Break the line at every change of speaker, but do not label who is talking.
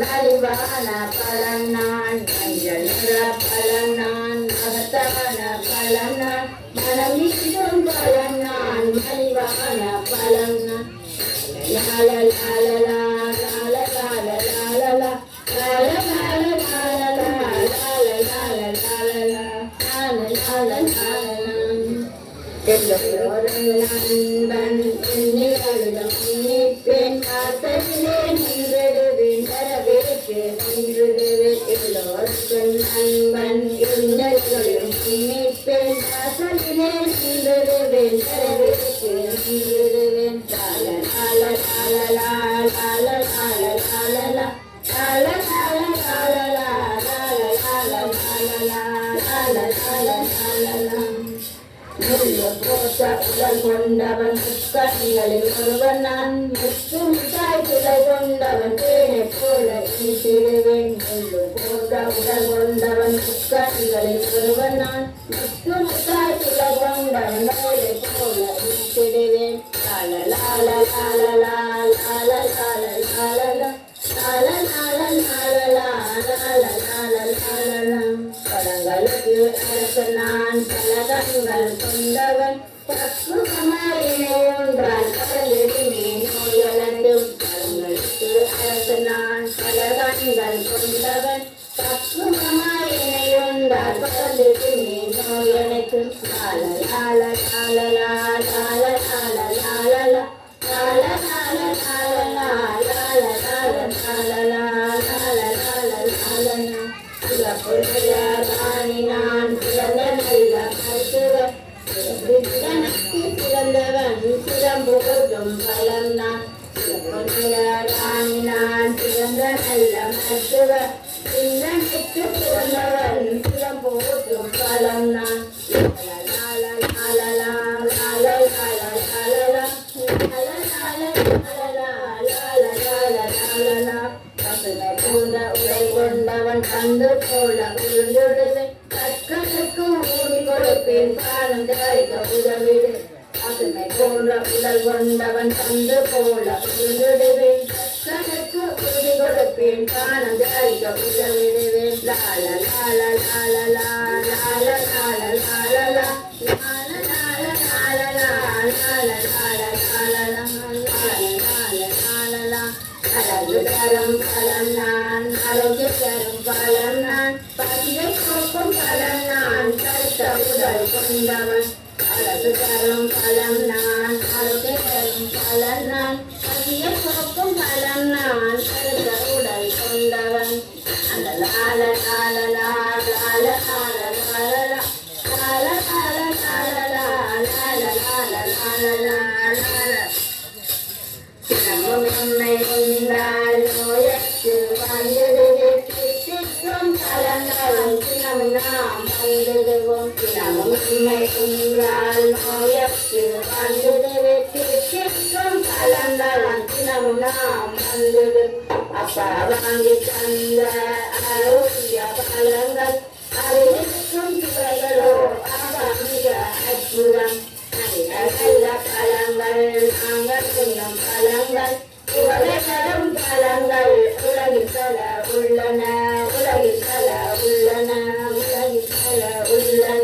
மலிவான பழம் நான் மஞ்சள் நிற பழம் நான் மகத்தான பழம் நான் மனம் வீசும் பழம் நான் மலிவான பழம் நான் லால லால லால லால லால லால லால லால லால லால லால லால லால எல்லோரும் நண்பன் என்னிடம் நினைப்பேன் காத்ததிலே நின்றிடுவேன் வரவேற்று நின்றிடுவேன் எல்லோருக்கும் நண்பன் என்னிடம் நினைப்பேன் காத்ததிலே நின்றிடுவேன் வரவேற்று நின்றிடுவேன் லால லால லால லால லால லால லால லால லால லால லால லால உடல் கொண்டவன் கண்களில் ஒருவன் நான் முற்றும் தாய்க்குலை கொண்டவன் தேனை போல இனித்திடுவேன் போன்ற உடல் கொண்டவன் கண்களில் ஒருவன் நான் முற்றும் தாய்க்குலை கொண்டவன் தேனை போல இனித்திடுவேன் லால லால லால லால லால லால லால லால லால லால லால படங்களுக்கு அரச நான் பலகங்கள் கொண்டவன் பக்குவமாயினை ஒன்றால் கடலிடுமே நோயலண்டும் படங்களுக்கு அரச நான் பலகங்கள் கொண்டவன் பக்குவமாயினை ஒன்றால் கடலிடுமே நோயனைக்கும் லால லால லால லால லால லால லால லால லால லால லால லால லால லால ராணி நான் பிறந்த நல்ல மருத்துவர் பிறந்தவன் சிறம்புகட்டும் பலம் நான் ராணி நான் பிறந்த நல்ல மருத்துவர் பின்னணிக்கு பிறந்தவன் சிறம்புகட்டும் பலம் நான் கொண்டவன் கண்டு போல உருண்டுடுவேன் கற்களுக்கு ஊறி கொடுப்பேன் காலம் தயாரிக்க உதவிடு அதனை போன்ற உடல் கொண்டவன் கண்டு போல உருண்டுடுவேன் கற்களுக்கு ஊறி கொடுப்பேன் காலம் தயாரிக்க உதவிடுவேன் லால லால லால லால லால லால லால லால லால லால அழகுதரும் பலம் நான் ஆரோக்கியத்தரும் பலம் நான் பதிலை போக்கும் பலம் நான் கருத்த உடல் கொண்டவன் அழகுதரும் பலம் நான் ஆரோக்கியத்தரும் பலம் நான் பதிலை போக்கும் பலம் நான் கருத்த உடல் கொண்டவன் அந்த லால லால லால லால லால லால லால லால லால லால லால லால நம்மை கொண்டால் நோயற்று வாழ்ந்திடுவோம் பலங்களும் தினம் நாம் வந்திடுவோம் நம்மை கொண்டால் நோயற்று வாழ்ந்திடுவோம் பலங்களும் தினம் நாம் வந்திடும் அப்பா வாங்கி தந்த ஆரோக்கிய பலங்கள் அறிவிக்கும் துறைகளோ மிக அற்புதம் நல்ல பழங்கள் நாங்கள் தின்னும் பழங்கள் உலகம் பழங்கள் உலகில் பல உள்ளன உலகில் பல உள்ளன உலகில் பல உள்ளன